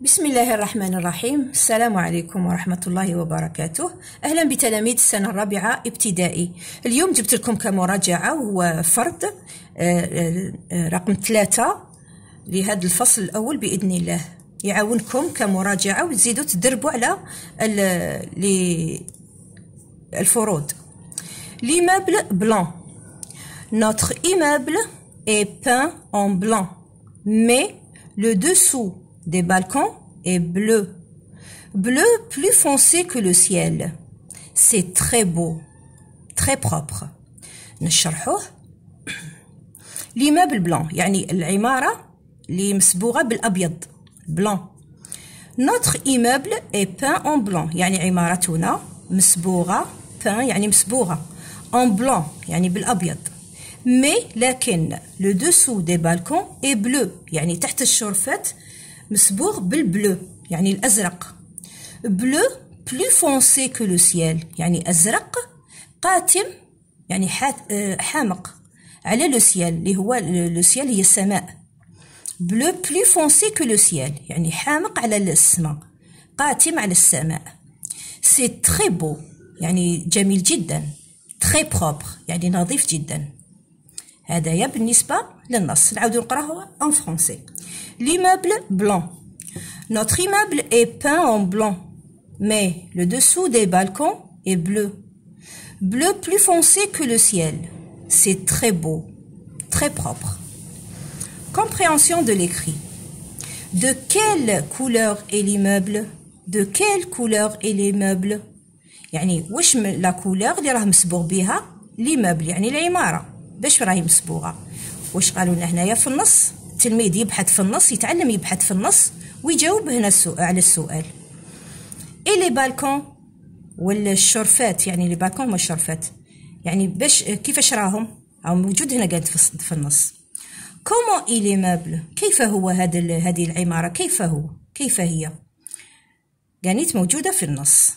بسم الله الرحمن الرحيم. السلام عليكم ورحمة الله وبركاته. أهلا بتلاميذ السنة الرابعة ابتدائي. اليوم جبت لكم كمراجعة هو فرد رقم 3 لهذا الفصل الأول بإذن الله، يعاونكم كمراجعة وتزيدوا تدربوا على الفروض. L'immeuble blanc. Notre immeuble est peint en blanc, mais le dessous des balcons est bleu. Bleu plus foncé que le ciel. C'est très beau, très propre. نشرحوه. L'immeuble blanc يعني العمارة اللي مسبوغة بالأبيض blanc. Notre immeuble est peint en blanc يعني عمارتنا مسبوغة peint يعني مسبوغة en blanc يعني بالأبيض. Mais لكن le dessous des balcons est bleu يعني تحت الشرفات مسبوغ بالبلو يعني الأزرق. bleu plus foncé que le ciel يعني أزرق قاتم يعني حامق على le ciel اللي هو le ciel هي السماء. bleu plus foncé que le ciel يعني حامق على السماء قاتم على السماء. c'est très beau يعني جميل جدا. très propre يعني نظيف جدا. هذايا بالنسبة للنص. نعاودو نقراه en français. L'immeuble blanc. Notre immeuble est peint en blanc, mais le dessous des balcons est bleu. Bleu plus foncé que le ciel. C'est très beau, très propre. Compréhension de l'écrit. De quelle couleur est l'immeuble? De quelle couleur est l'immeuble? يعني واش لا كولور اللي راه مسبوغ بها l'immeuble يعني العمارة باش راهي مسبوغة. واش قالوا لنا هنايا في النص؟ التلميذ يبحث في النص، يتعلم يبحث في النص ويجاوب هنا على السؤال. اي لي بالكون ولا الشرفات يعني لي بالكون هما الشرفات يعني باش كيفاش راهم موجود هنا قاعد في النص. كومون اي لي مابل كيف هو هذه العمارة كيف هي قانيت موجودة في النص.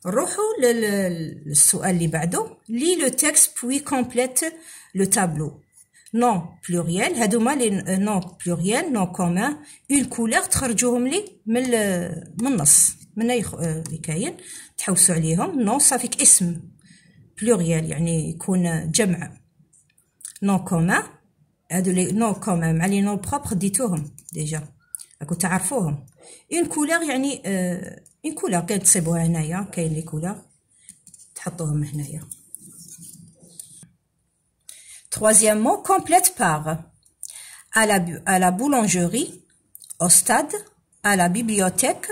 نروحوا للسؤال اللي بعده. لي لو تكست بوي كومبليت لو تابلو. نون بلوريال هادوما لي نون بلوريال نون كومون اون كولور تخرجوهم لي من النص من اللي كاين تحوسوا عليهم. نون صافيك اسم بلوريال يعني يكون جمع. نون كومون هادو لي نون كومون مع لي نون بروبر ديتوهم ديجا راكو تعرفوهم. اون كولور يعني اون كولور كاين تصيبوها هنايا كاين لي كولور تحطوهم هنايا. Troisièmement, complète par à la boulangerie, au stade, à la bibliothèque,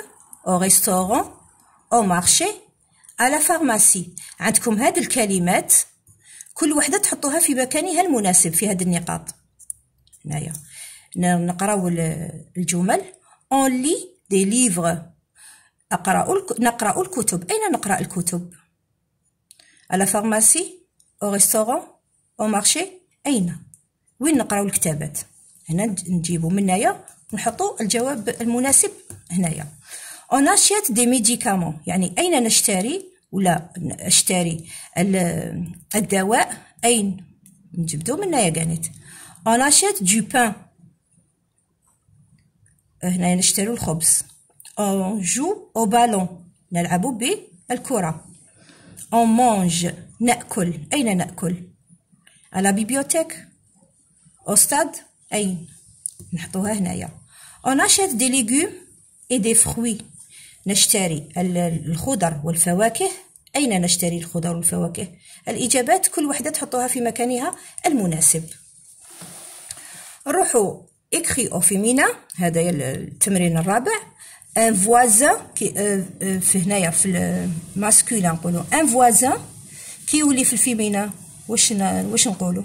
au restaurant, au marché, à la pharmacie. عندكم هذه الكلمات كل وحدة تحطوها في مكانها المناسب في هذه النقاط. هنايا نقراو الجمل. On lit des livres. نقرأ الكتب. أين نقرأ الكتب؟ à la pharmacie, au restaurant, au marché. أين؟ وين نقراو الكتابات؟ هنا نجيبو من هنايا ونحطو الجواب المناسب هنايا. on achète des médicaments يعني أين نشتري ولا أشتري الدواء. أين؟ نجبدو من هنايا قانيت. on achète du pain هنا نشترو الخبز. on joue au ballon نلعبو بالكرة. on mange نأكل. أين نأكل؟ à la bibliothèque, au stade. أين نحطوها هنايا. on achète des légumes et des fruits نشتري الخضر والفواكه. أين نشتري الخضر والفواكه؟ الإجابات كل وحدة تحطوها في مكانها المناسب. نروحوا écrit au féminin. هذا التمرين الرابع. un voisin في هنايا في الماسكولين نقولوا un voisin كيولي في الفيمينا واش نقولوا؟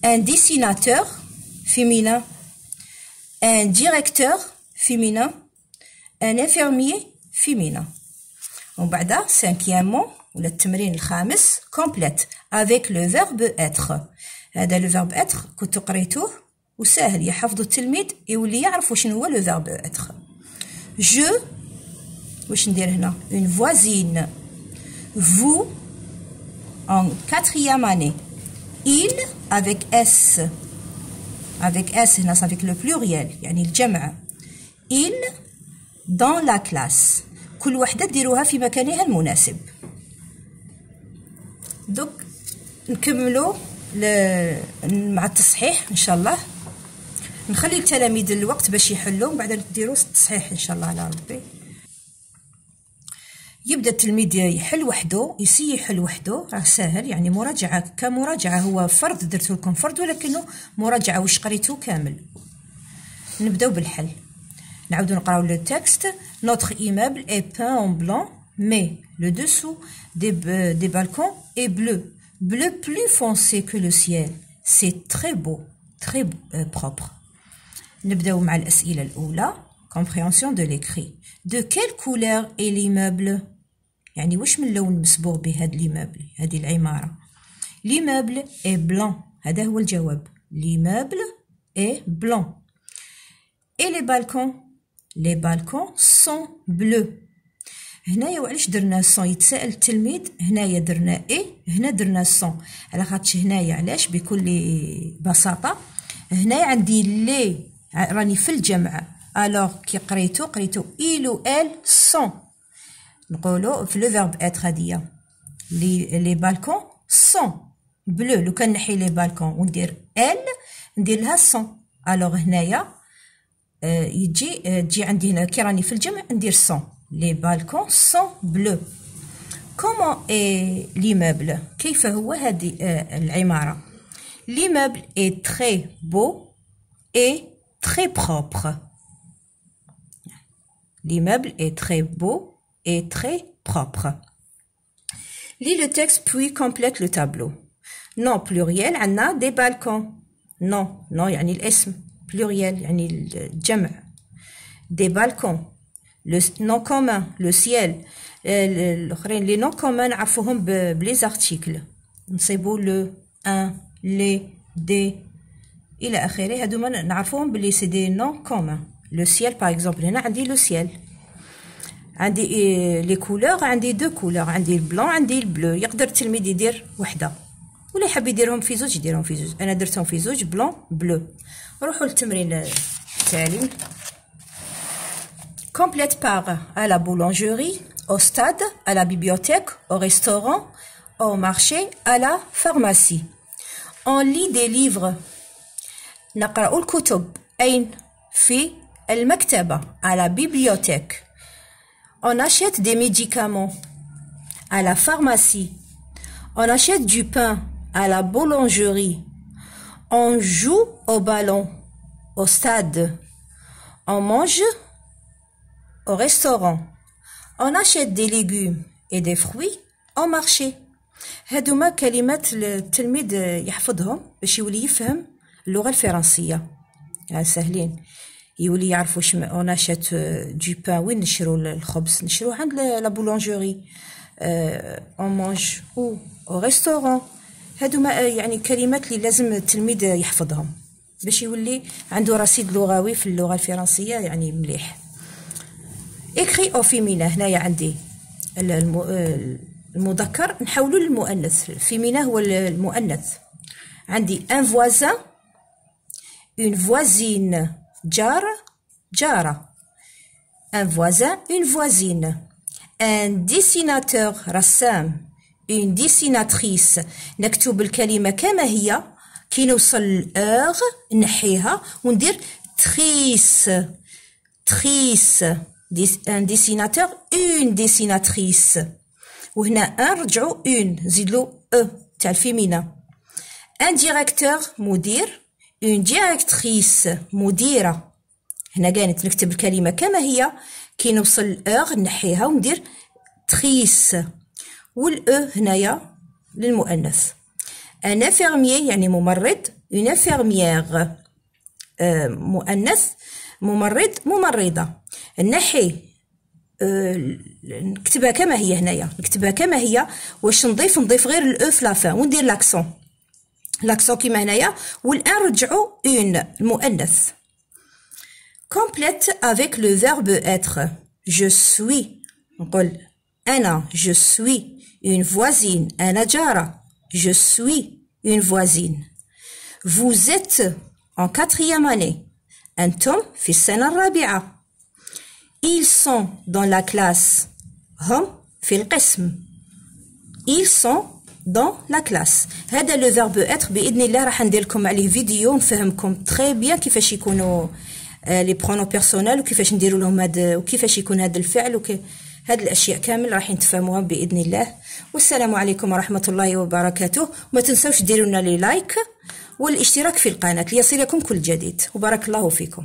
un dessinateur féminin, un directeur féminin, un infirmier féminin. ومن بعد cinquièmement ولا التمرين الخامس complète avec le verbe être. هذا le verbe être كنتو قريتوه وسهل يحفظوا التلميذ يولي يعرف واش هو le verbe être. je واش ندير هنا une voisine. vous en 4e année. il avec S هنا avec le pluriel يعني الجمع. il dans la classe. كل وحدة ديروها في مكانها المناسب. دوك نكملوا مع التصحيح ان شاء الله. نخلي التلاميذ الوقت باش يحلوا وبعد نديروا التصحيح ان شاء الله على ربي. يبدا التلميذ يحل وحده، يحل وحده، راه ساهل، يعني مراجعه كمراجعه، هو فرض درت لكم فرض ولكنه مراجعه واش قريتو كامل. نبداو بالحل. نعاودو نقراو لو تكست. Notre immeuble est peint en blanc mais le dessous des balcons est bleu plus foncé que le ciel. C'est très beau, très propre. نبداو مع الأسئلة الأولى. compréhension de l'écrit. De quelle couleur est l'immeuble؟ يعني واش من لون مسبوغ بهاد ليموبل، هذه العمارة. l'immeuble est blanc. هذا هو الجواب. l'immeuble est blanc. et les balcons sont bleus. هنايا وعلاش درنا سون؟ يتساءل التلميذ. هنايا درنا هنا درنا سون على خاطرش هنايا علاش بكل بساطة هنايا عندي لي راني في الجمع. الوغ كي قريتو il ou elle sont. نقولو في لو فيرب اتر هادية لي بالكون سون بلو. لو كان نحي لي بالكون وندير ال ندير لها سون. الوغ هنايا تجي عندي هنا كي راني في الجمع ندير سون. لي بالكون سون بلو. كومون اي ليموبل؟ كيف هو هذه العمارة؟ l'immeuble est très beau et très propre. l'immeuble est très beau et très propre. Lis le texte puis complète le tableau. Non pluriel عندنا des balcons. non يعني الاسم. pluriel يعني الجمع. des balcons. le nom commun le ciel. الاخرين les noms communs نعرفوهم بلي articles. نصيبوا le un les des الى اخره. هادوما نعرفوهم بلي سي دي نون كومون. لو سيل باغ اكزومبل هنا عندي لو سيل. عندي لي كولور عندي دو كولور. عندي البلون عندي البلو. يقدر التلميذ يدير وحده ولا يحب يديرهم في زوج يديرهم في زوج. انا درتهم في زوج بلون بلو. نروحوا للتمرين التالي. complète par à la boulangerie, au stade, à la bibliothèque, au restaurant, au marché, à la pharmacie. on lit des livres. نقرأ الكتب. أين؟ في المكتبة. à la bibliothèque. on achète des médicaments. à la pharmacie. on achète du pain. à la boulangerie. on joue au ballon. au stade. on mange au restaurant. on achète des légumes et des fruits au marché. هادوما كلمات التلميذ يحفظهم باش يولي يفهم اللغة الفرنسية. سهلين يولي يعرف واش اون اشيت دو بان. وين نشرو الخبز؟ نشروه عند لا بولونجوري. اون مانج او ريستورون. هادوما يعني كلمات اللي لازم التلميذ يحفظهم باش يولي عنده رصيد لغوي في اللغة الفرنسية يعني مليح. écrit au féminin. هنايا عندي المذكر نحولو للمؤنث. الفيمينا هو المؤنث. عندي un voisin une voisine. جار جارة. un voisin une voisine. un dessinateur رسام. une dessinatrice. نكتب الكلمة كما هي كي نوصل لأغ نحيها وندير تريس. تريس. un dessinateur une dessinatrice. وهنا نرجعو اون نزيدلو تاع الفيمينا. ان ديريكتور مدير. اون ديريكتريس مديرة. هنا كانت نكتب الكلمة كما هي كي نوصل الاغ نحيها وندير تريس. والاو هنايا للمؤنث. ان انفيرميي يعني ممرض. اون انفيرميير مؤنث. ممرض ممرضة. نحي نكتبها كما هي. هنايا نكتبها كما هي. واش نضيف غير الاو في لافان وندير لاكسون. لاكسون كيما هنايا. والان رجعوا اون المؤنث. complète avec le verbe être. je suis. نقول انا je suis une voisine. انا جارة. je suis une voisine. vous êtes en 4e année. انتم في السنة الرابعة. ils sont dans la classe. هم في القسم. ils sont dans la classe. هذا لو فيرب être بإذن الله راح ندير لكم عليه فيديو نفهمكم تري بيان كيفاش يكونوا لي برونو بيرسونيل وكيفاش نديروا لهم هذا وكيفاش يكون هذا الفعل هذه الاشياء كامل راح تفهموها باذن الله. والسلام عليكم ورحمه الله وبركاته. وما تنسوش ديروا لنا لي لايك والاشتراك في القناه ليصلكم كل جديد. وبارك الله فيكم.